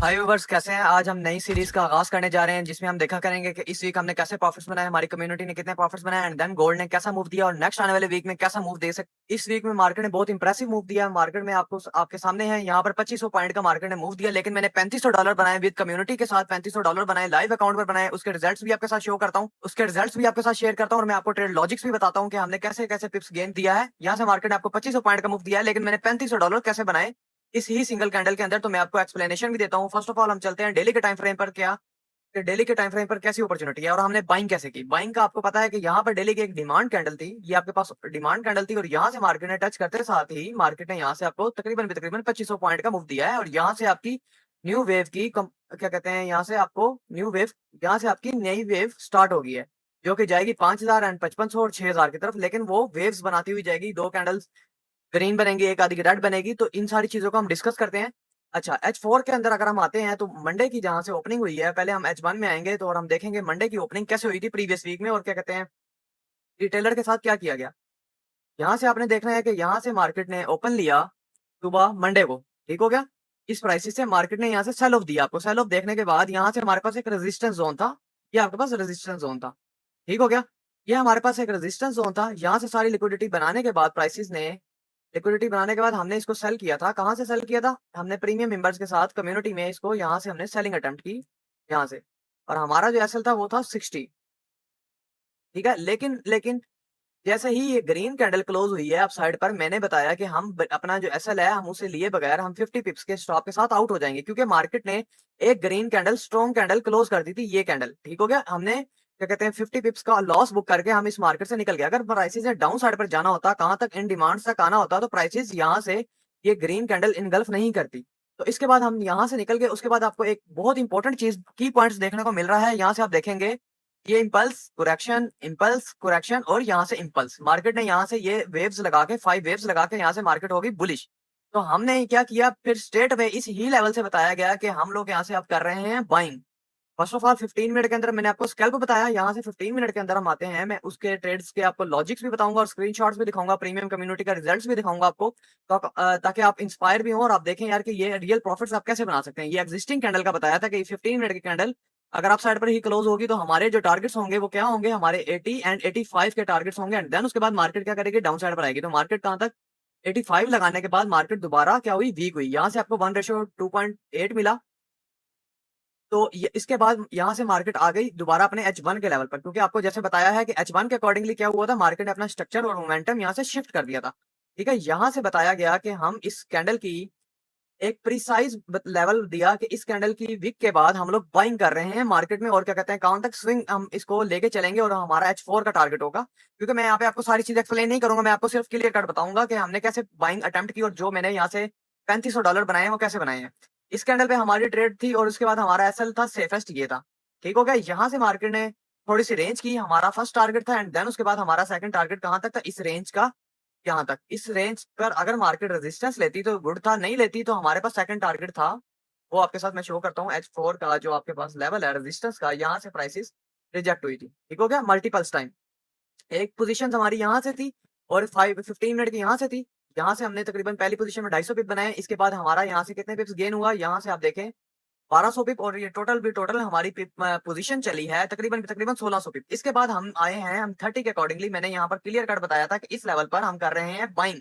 हाय viewers, कैसे हैं। आज हम नई सीरीज का आगाज करने जा रहे हैं जिसमें हम देखा करेंगे कि इस वीक हमने कैसे प्रॉफिट्स बनाए, हमारी कम्युनिटी ने कितने प्रॉफिट्स बनाए एंड देन गोल्ड ने कैसा मूव दिया और नेक्स्ट आने वाले वीक में कैसा मूव दे सकते। इस वीक में मार्केट ने बहुत इंप्रेसिव मूव दिया। मार्केट में आपको आपके सामने है, यहाँ पर 2500 पॉइंट का मार्केट ने मूव दिया, लेकिन मैंने $3500 बनाए विद कम्युनिटी के साथ। $3500 बनाए, लाइव अकाउंट पर बनाए। उसके रिजल्ट्स भी आपके साथ शो करता हूँ, उसके रिजल्ट्स भी आपके साथ शेयर करता हूँ और मैं आपको ट्रेड लॉजिक्स भी बताता हूँ कि हमने कैसे कैसे पिप्स गेन दिया है। यहाँ से मार्केट ने आपको 2500 पॉइंट का मूव दिया है, लेकिन मैंने $3500 कैसे बनाए इस ही सिंगल कैंडल के अंदर, तो मैं आपको एक्सप्लेनेशन भी देता हूँ। फर्स्ट ऑफ ऑल हम चलते हैं डेली के टाइम फ्रेम पर। क्या कि डेली के टाइम फ्रेम पर कैसी अपॉर्चुनिटी है और हमने बाइंग कैसे की। बाइंग का आपको पता है कि यहाँ पर डेली की एक डिमांड कैंडल थी, ये आपके पास डिमांड कैंडल थी और यहाँ से मार्केट ने टच करते साथ ही मार्केट ने यहाँ से आपको तकरीबन 2500 पॉइंट का मूव दिया है और यहाँ से आपकी न्यू वेव की क्या कहते हैं, यहाँ से आपको न्यू वेव, यहाँ से आपकी नई वेव स्टार्ट हो गई है जो कि जाएगी 5000 एंड 5500 और 6000 की तरफ। लेकिन वो वेव्स बनाती हुई जाएगी, दो कैंडल्स ग्रीन बनेगी, एक आधी रेड बनेगी। तो इन सारी चीजों को हम डिस्कस करते हैं। अच्छा, H4 के अंदर अगर हम आते हैं तो मंडे की जहां से ओपनिंग हुई है, पहले हम H1 में आएंगे तो और हम देखेंगे मंडे की ओपनिंग कैसे हुई थी प्रीवियस वीक में और क्या कहते हैं रिटेलर के साथ क्या किया गया। यहाँ से आपने देखना है कि यहाँ से मार्केट ने ओपन लिया सुबह मंडे को, ठीक हो गया। इस प्राइसेस से मार्केट ने यहाँ से सेल ऑफ दिया। आपको सेल ऑफ देखने के बाद यहाँ से हमारे पास एक रेजिस्टेंस जोन था, ये आपके पास रेजिस्टेंस जोन था, ठीक हो गया। ये हमारे पास एक रेजिस्टेंस जोन था। यहाँ से सारी लिक्विडिटी बनाने के बाद प्राइसेस ने लिक्विडिटी बनाने के बाद हमने इसको सेल किया था। कहाँ से सेल किया था? हमने प्रीमियम मेंबर्स के साथ कम्युनिटी में इसको यहाँ से हमने सेलिंग अटेम्प्ट की, यहाँ से। और हमारा जो एसएल था वो था 60, ठीक है। लेकिन लेकिन जैसे ही ये ग्रीन कैंडल क्लोज हुई है अप साइड पर, मैंने बताया कि हम अपना जो एसएल है हम उसे लिए बगैर हम 50 पिप्स के स्टॉप के साथ आउट हो जाएंगे, क्योंकि मार्केट ने एक green candle strong candle close कर दी थी, ये कैंडल, ठीक हो गया। हमने क्या कहते हैं 50 पिप्स का लॉस बुक करके हम इस मार्केट से निकल गए। अगर प्राइसेस ने डाउन साइड पर जाना होता, कहां तक, इन डिमांड तक आना होता, तो प्राइसेस यहाँ से ये ग्रीन कैंडल इनगल्फ नहीं करती। तो इसके बाद हम यहाँ से निकल गए। उसके बाद आपको एक बहुत इंपॉर्टेंट चीज, की पॉइंट्स देखने को मिल रहा है। यहाँ से आप देखेंगे ये इम्पल्स करेक्शन और यहाँ से इम्पल्स, मार्केट ने यहाँ से ये वेव्स लगा के 5 वेव्स लगा के यहाँ से मार्केट होगी बुलिश। तो हमने क्या किया फिर, स्ट्रेट वे इस ही लेवल से बताया गया कि हम लोग यहाँ से अब कर रहे हैं buying. First of all 15 minute के अंदर मैंने आपको स्कैल्प बताया, यहाँ से 15 मिनट के अंदर हम आते हैं। मैं उसके ट्रेड्स के आपको लॉजिक्स भी बताऊंगा और स्क्रीनशॉट्स भी दिखाऊंगा, प्रीमियम कम्युनिटी का रिजल्ट्स भी दिखाऊंगा आपको, ताकि आप इंस्पायर भी हो और आप देखें यार कि ये रियल प्रॉफिट्स आप कैसे बना सकते हैं। ये एग्जिस्टिंग कैंडल का बताया था कि 15 मिनट की कैंडल अगर आप साइड पर ही क्लोज होगी तो हमारे जो टारगेट्स होंगे वो क्या होंगे, हमारे 80 एंड 85 के टारगेट्स होंगे एंड देन उसके बाद मार्केट क्या करेगी, डाउन साइड पर आएगी। तो मार्केट कहां तक, 85 लगाने के बाद मार्केट दोबारा क्या हुई, वीक हुई। यहाँ से आपको 1:2.8 मिला। तो इसके बाद यहाँ से मार्केट आ गई दोबारा अपने H1 के लेवल पर, क्योंकि आपको जैसे बताया है कि H1 के अकॉर्डिंगली क्या हुआ था, मार्केट ने अपना स्ट्रक्चर और मोमेंटम यहाँ से शिफ्ट कर दिया था, ठीक है। यहाँ से बताया गया कि हम इस कैंडल की एक प्रिसाइज लेवल दिया कि इस कैंडल की वीक के बाद हम लोग बाइंग कर रहे हैं मार्केट में और क्या कहते हैं कहां तक स्विंग हम इसको लेके चलेंगे और हमारा H4 का टारगेट होगा। क्योंकि मैं यहाँ पे आपको सारी चीज एक्सप्लेन नहीं करूंगा, मैं आपको सिर्फ क्लियर कट बताऊंगा कि हमने कैसे बाइंग अटेम्प्ट की और जो मैंने यहाँ से $3500 बनाए हैं वो कैसे बनाए हैं। इस कैंडल पे हमारी ट्रेड थी और उसके बाद हमारा एसएल था सेफेस्ट, ये था, ठीक हो गया। यहाँ से मार्केट ने थोड़ी सी रेंज की, हमारा फर्स्ट टारगेट था एंड देन उसके बाद हमारा सेकंड टारगेट कहां तक था, इस रेंज का, यहाँ तक। इस रेंज पर अगर मार्केट रेजिस्टेंस लेती तो गुड था, नहीं लेती तो हमारे पास सेकंड टारगेट था, वो आपके साथ मैं शो करता हूँ। H4 का जो आपके पास लेवल है रेजिस्टेंस का, यहाँ से प्राइसेस रिजेक्ट हुई थी, ठीक हो गया, मल्टीपल्स टाइम। एक पोजीशन हमारी यहाँ से थी और 15 मिनट की यहाँ से थी। यहाँ से हमने तकरीबन पहली पोजीशन में 250 पिप बनाए। इसके बाद हमारा यहाँ से कितने पिप्स गेन हुआ, यहाँ से आप देखें 1200 पिप, और ये टोटल हमारी पोजीशन चली है तकरीबन तकरीबन 1600 पिप। इसके बाद हम आए हैं, हम 30 के अकॉर्डिंगली मैंने यहाँ पर क्लियर कट बताया था कि इस लेवल पर हम कर रहे हैं बाइंग,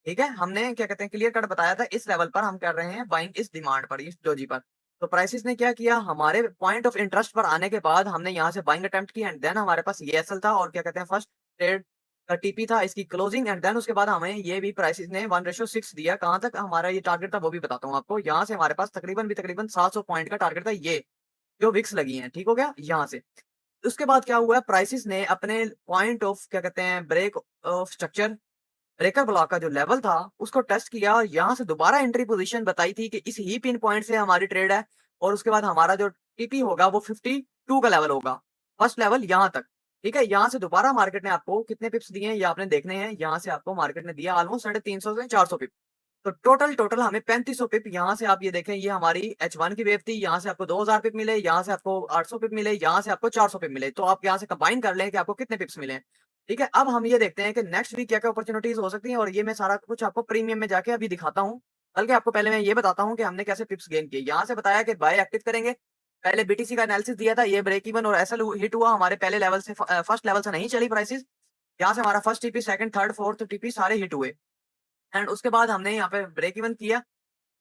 ठीक है। हमने क्या कहते हैं क्लियर कट बताया था इस लेवल पर हम कर रहे हैं बाइंग, इस डिमांड पर, इस डोजी पर। तो प्राइसेस ने क्या किया, हमारे पॉइंट ऑफ इंटरेस्ट पर आने के बाद हमने यहाँ से बाइंग अटेम्प्ट की एंड देन हमारे पास ये एसएल था और क्या कहते हैं फर्स्ट ट्रेड का टीपी था, इसकी क्लोजिंग एंड देन उसके बाद हमें ये भी प्राइसेस ने 1:6 दिया। कहां तक हमारा ये टारगेट था वो भी बताता हूँ आपको। यहाँ से हमारे पास तकरीबन 700 पॉइंट का टारगेट था, ये जो विक्स लगी हैं, ठीक हो गया। यहाँ से उसके बाद क्या हुआ, प्राइसेस ने अपने पॉइंट ऑफ क्या कहते हैं break of structure, breaker block का जो लेवल था उसको टेस्ट किया और यहाँ से दोबारा एंट्री पोजीशन बताई थी कि इस ही पिन पॉइंट से हमारी ट्रेड है और उसके बाद हमारा जो टीपी होगा वो 52 का लेवल होगा, फर्स्ट लेवल यहाँ तक, ठीक है। यहाँ से दोबारा मार्केट ने आपको कितने पिप्स दिए हैं ये आपने देखने हैं। यहाँ से आपको मार्केट ने दिया ऑलमोस्ट 350 से 400 पिप। तो टोटल हमें 3500 पिप, यहाँ से आप ये देखें ये हमारी H1 की वेव थी। यहाँ से आपको 2000 पिप मिले, यहाँ से आपको 800 पिप मिले, यहाँ से आपको 400 पिप मिले। तो आप यहाँ से कंबाइन कर लें कि आपको कितने पिप्स मिले, ठीक है। अब हम ये देखते हैं कि नेक्स्ट वीक क्या क्या अपॉर्चुनिटीज हो सकती हैं और ये मैं सारा कुछ आपको प्रीमियम में जाके अभी दिखाता हूँ बल्कि आपको पहले मैं ये बताता हूँ कि हमने कैसे पिप्स गेन किए। यहाँ से बताया कि बाय एक्टिव करेंगे, पहले बीटीसी का एनालिसिस दिया था, ये ब्रेक इवन और एसएल हिट हुआ हमारे पहले लेवल से, फर्स्ट लेवल से नहीं चली प्राइसेस। यहाँ से हमारा first TP, second, third, fourth TP सारे हिट हुए एंड उसके बाद हमने यहाँ पे ब्रेक इवन किया।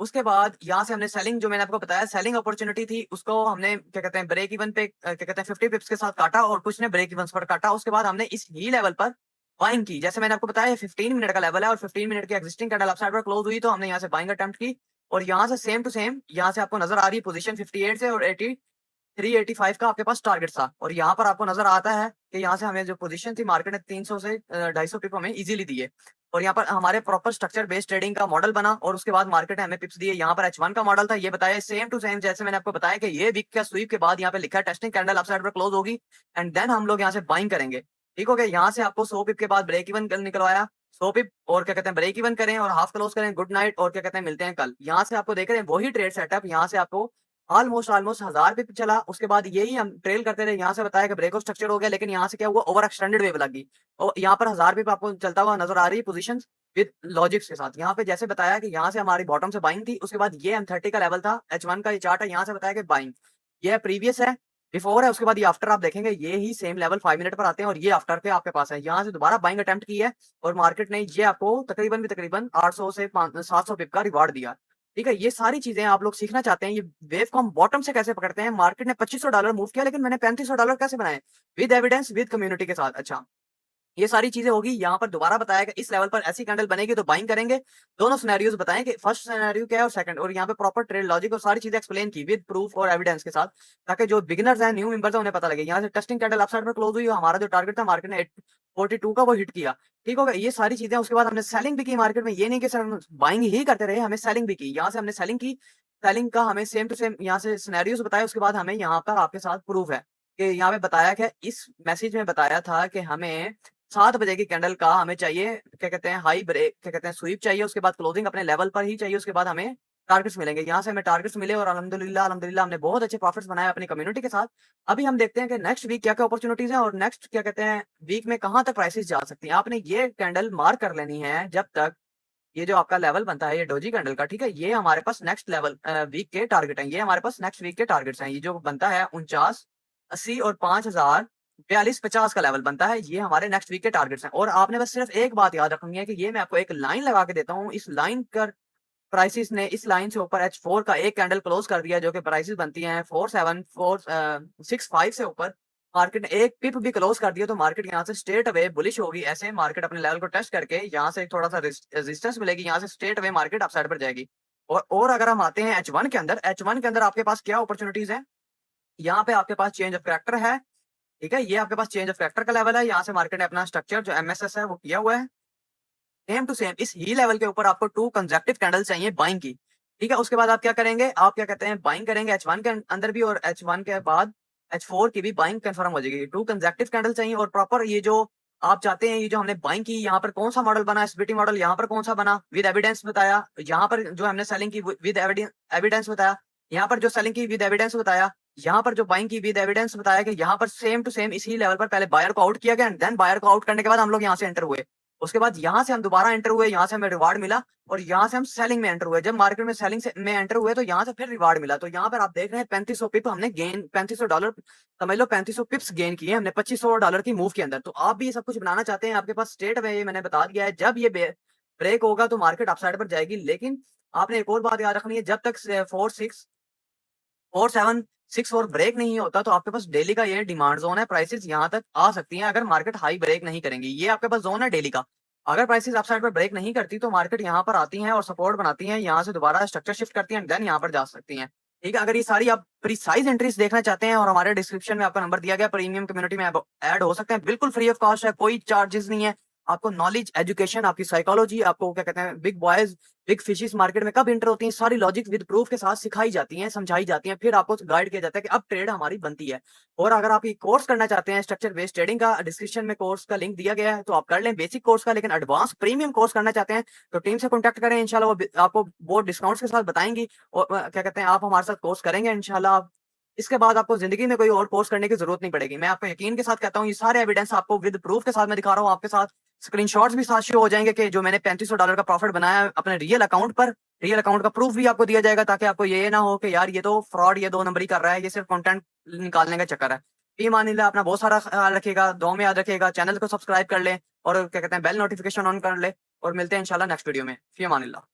उसके बाद यहाँ से हमने सेलिंग, जो मैंने आपको बताया सेलिंग अपॉर्चुनिटी थी, उसको हमने क्या कहते हैं ब्रेक इवन पे क्या कहते हैं 50 पिप्स के साथ काटा और कुछ ने ब्रेक इवन पर काटा। उसके बाद हमने इस ही लेवल पर बाइंग की। जैसे मैंने आपको बताया 15 मिनट का लेवल है और 15 मिनट की एग्जिस्टिंग कैंडल अपसाइड पर क्लोज हुई, तो हमने यहाँ से बाइंग अटेम्प्ट की और यहाँ से सेम टू सेम यहाँ से आपको नजर आ रही है पोजीशन 58 से और 385 का आपके पास टारगेट था। और यहाँ पर आपको नजर आता है कि यहाँ से हमें जो पोजीशन थी मार्केट ने 300 से 250 पिप हमें इजीली दिए और यहाँ पर हमारे प्रॉपर स्ट्रक्चर बेस्ड ट्रेडिंग का मॉडल बना और उसके बाद मार्केट ने हमें पिप्स दिए। यहाँ पर H1 का मॉडल था, ये बताया सेम टू सेम जैसे मैंने आपको बताया कि ये वीक का स्वीप के बाद यहाँ पे लिखा है टेस्टिंग कैंडल अपसाइड पर क्लोज होगी एंड देन हम लोग यहाँ से बाइंग करेंगे। ठीक हो गया। यहाँ से आपको 100 पिप के बाद ब्रेक इवन निकलवाया, 100 पिप और क्या कहते हैं ब्रेक इवन करें और हाफ क्लोज करें। गुड नाइट और क्या कहते हैं मिलते हैं कल। यहाँ से आपको देख रहे हैं वही ट्रेड सेटअप, यहाँ से आपको ऑलमोस्ट 1000 पे चला। उसके बाद यही हम ट्रेल करते रहे, यहाँ से बताया कि ब्रेक ऑफ स्ट्रक्चर हो गया, लेकिन यहाँ से क्या हुआ ओवर एक्सटेंडेड वेव लगी और यहाँ पर 1000 पे आपको चलता हुआ नजर आ रही है पोजीशंस विद लॉजिक्स के साथ। यहाँ पे जैसे बताया कि यहाँ से हमारी बॉटम से बाइंग थी, उसके बाद ये M30 का लेवल था, H1 का ये चार्ट है, यहाँ से बताया कि बाइंग ये प्रीवियस है, बिफोर है, उसके बाद ये आफ्टर आप देखेंगे ये ही सेम लेवल 5 मिनट पर आते हैं और ये आफ्टर पे आपके पास है। यहाँ से दोबारा बाइंग अटेम्प्ट की है और मार्केट ने ये आपको तकरीबन 800 से 700 पिप का रिवार्ड दिया। ठीक है, ये सारी चीजें आप लोग सीखना चाहते हैं, ये वेव को हम बॉटम से कैसे पकड़ते हैं। मार्केट ने $2500 मूव किया लेकिन मैंने $3500 कैसे बनाए, विद एविडेंस विद कम्युनिटी के साथ। अच्छा, ये सारी चीजें होगी। यहाँ पर दोबारा बताया कि इस लेवल पर ऐसी कैंडल बनेगी तो बाइंग करेंगे। दोनों सिनेरियोज बताएं कि फर्स्ट सिनेरियो क्या है और सेकंड, और यहाँ पे प्रॉपर ट्रेड लॉजिक और सारी चीजें एक्सप्लेन की विद प्रूफ और एविडेंस के साथ, ताकि जो बिगिनर्स हैं, न्यू मेंबर्स हैं, उन्हें पता लगे। यहाँ से टेस्टिंग कैंडल अपसाइड में क्लोज हुई, हमारा जो टारगेट था मार्केट ने 42 का वो हिट किया। ठीक होगा, ये सारी चीजें। उसके बाद हमने सेलिंग भी की मार्केट में, ये नहीं कि सर बाइंग ही करते रहे, हमें सेलिंग भी की। यहाँ से हमने सेलिंग की, सेलिंग का हमें सेम टू सेम यहाँ से सिनेरियोज बताया। उसके बाद हमें यहाँ पर आपके साथ प्रूफ है कि यहाँ पे बताया कि इस मैसेज में बताया था कि हमें 7 बजे की कैंडल का हमें चाहिए क्या कहते हैं हाई ब्रेक, क्या कहते हैं स्वीप चाहिए, उसके बाद क्लोजिंग अपने लेवल पर ही चाहिए, उसके बाद हमें टारगेट्स मिलेंगे। यहाँ से हमें टारगेट्स मिले और अल्हम्दुलिल्लाह अल्हम्दुलिल्लाह हमने बहुत अच्छे प्रॉफिट्स बनाए अपनी कम्युनिटी के साथ। अभी हम देखते हैं कि नेक्स्ट वीक क्या क्या अपॉर्चुनिटीज हैं और नेक्स्ट क्या कहते हैं वीक में कहाँ तक प्राइसेस जा सकती हैं। आपने ये कैंडल मार्क कर लेनी है जब तक ये जो आपका लेवल बनता है ये डोजी कैंडल का। ठीक है, ये हमारे पास नेक्स्ट लेवल वीक के टारगेट हैं, ये हमारे पास नेक्स्ट वीक के टारगेट्स हैं। ये जो बनता है 49, 80 और 5000, 42, 50 का लेवल बनता है, ये हमारे नेक्स्ट वीक के टारगेट्स हैं। और आपने बस सिर्फ एक बात याद रखनी है कि ये मैं आपको एक लाइन लगा के देता हूँ, इस लाइन कर प्राइसेस ने इस लाइन से ऊपर H4 का एक कैंडल क्लोज कर दिया, जो कि प्राइसेस बनती हैं 47,465 से ऊपर। मार्केट ने एक पिप भी क्लोज कर दिया तो मार्केट यहाँ से स्ट्रेट अवे बुलिश होगी। ऐसे मार्केट अपने लेवल को टेस्ट करके यहाँ से थोड़ा सा रेजिस्टेंस मिलेगी, यहाँ से स्ट्रेट अवे मार्केट अपसाइड पर जाएगी। और अगर हम आते हैं H1 के अंदर, H1 के अंदर आपके पास क्या अपॉर्चुनिटीज है। यहाँ पे आपके पास चेंज ऑफ कैरेक्टर है। ठीक है, ये आपके पास चेंज ऑफ कैरेक्टर का लेवल है। यहाँ से मार्केट ने अपना स्ट्रक्चर जो MSS है वो किया हुआ है सेम टू सेम। इस ही लेवल के ऊपर आपको 2 कंसेक्टिव कैंडल चाहिए बाइंग की। ठीक है, उसके बाद आप क्या करेंगे, आप क्या कहते हैं बाइंग करेंगे H1 के अंदर भी और H1 के बाद H4 की भी बाइंग कंफर्म हो जाएगी। 2 कंसेक्टिव कैंडल चाहिए और प्रॉपर ये जो आप चाहते हैं, ये जो हमने बाइंग की, यहाँ पर कौन सा मॉडल बना, एसबीटी मॉडल, यहाँ पर कौन सा बना विद एविडेंस बताया, यहाँ पर जो हमने सेलिंग की विद एविडेंस बताया, यहाँ पर जो सेलिंग की विद एविडेंस बताया, यहाँ पर जो बाइंग की विद एविडेंस बताया कि यहाँ पर सेम टू सेम इसी लेवल पर पहले बायर को आउट किया गया एंड देन बायर को आउट करने के बाद हम लोग यहाँ से एंटर हुए। उसके बाद यहाँ से हम दोबारा एंटर हुए, यहाँ से हमें रिवार्ड मिला और यहाँ से हम सेलिंग में एंटर हुए। जब मार्केट में सेलिंग से में एंटर हुए तो यहाँ से फिर रिवार्ड मिला। तो यहाँ पर आप देख रहे हैं 3500 पिप हमने गेन, $3500 समझ लो, 3500 पिप्स गेन किए हमने $2500 की मूव के अंदर। तो आप भी ये सब कुछ बनाना चाहते हैं, आपके पास स्टेट में मैंने बता दिया है, जब ये ब्रेक होगा तो मार्केट अपसाइड पर जाएगी। लेकिन आपने एक और बात याद रखनी है, जब तक 4764 ब्रेक नहीं होता तो आपके पास डेली का ये डिमांड जोन है, प्राइसेस यहाँ तक आ सकती हैं अगर मार्केट हाई ब्रेक नहीं करेंगी। ये आपके पास जोन है डेली का। अगर प्राइसेस अपसाइड पर ब्रेक नहीं करती तो मार्केट यहाँ पर आती हैं और सपोर्ट बनाती हैं, यहाँ से दोबारा स्ट्रक्चर शिफ्ट करती हैं, देन यहाँ पर जा सकती हैं। ठीक है, अगर ये सारी आप प्रीसाइज एंट्रीज देखना चाहते हैं और हमारे डिस्क्रिप्शन में आपका नंबर दिया गया, प्रीमियम कम्युनिटी में आप ऐड हो सकते हैं, बिल्कुल फ्री ऑफ कॉस्ट है, कोई चार्जेस नहीं है। आपको नॉलेज, एजुकेशन, आपकी साइकोलॉजी, आपको क्या कहते हैं big boys big fishes market में कब इंटर होती हैं, सारी लॉजिक विद प्रूफ के साथ सिखाई जाती हैं, समझाई जाती हैं, फिर आपको गाइड किया जाता है कि अब ट्रेड हमारी बनती है। और अगर आप ये कोर्स करना चाहते हैं स्ट्रक्चर बेस्ड ट्रेडिंग का, डिस्क्रिप्शन में कोर्स का लिंक दिया गया है, तो आप कर लें बेसिक कोर्स का। लेकिन एडवांस प्रीमियम कोर्स करना चाहते हैं तो टीम से कॉन्टैक्ट करें, इंशाल्लाह वो आपको बहुत डिस्काउंट्स के साथ बताएंगी और क्या कहते हैं आप हमारे साथ कोर्स करेंगे इंशाल्लाह। इसके बाद आपको जिंदगी में कोई और कोर्स करने की जरूरत नहीं पड़ेगी। मैं आपको यकीन के साथ कहता हूँ, ये सारे एविडेंस आपको विद प्रूफ के साथ मैं दिखा रहा हूँ आपके साथ। स्क्रीनशॉट्स भी साथ शो हो जाएंगे कि जो मैंने $3500 का प्रॉफिट बनाया है अपने रियल अकाउंट पर, रियल अकाउंट का प्रूफ भी आपको दिया जाएगा, ताकि आपको ये ना हो कि यार ये तो फ्रॉड, ये 2 नंबरी कर रहा है, ये सिर्फ कंटेंट निकालने का चक्कर है। ईमान अल्लाह, अपना बहुत सारा ख्याल रखिएगा, दुआ में याद रखिएगा, चैनल को सब्सक्राइब कर ले और क्या कहते हैं बेल नोटिफिकेशन ऑन कर ले, और मिलते हैं इंशाल्लाह नेक्स्ट वीडियो में। फी अमान अल्लाह।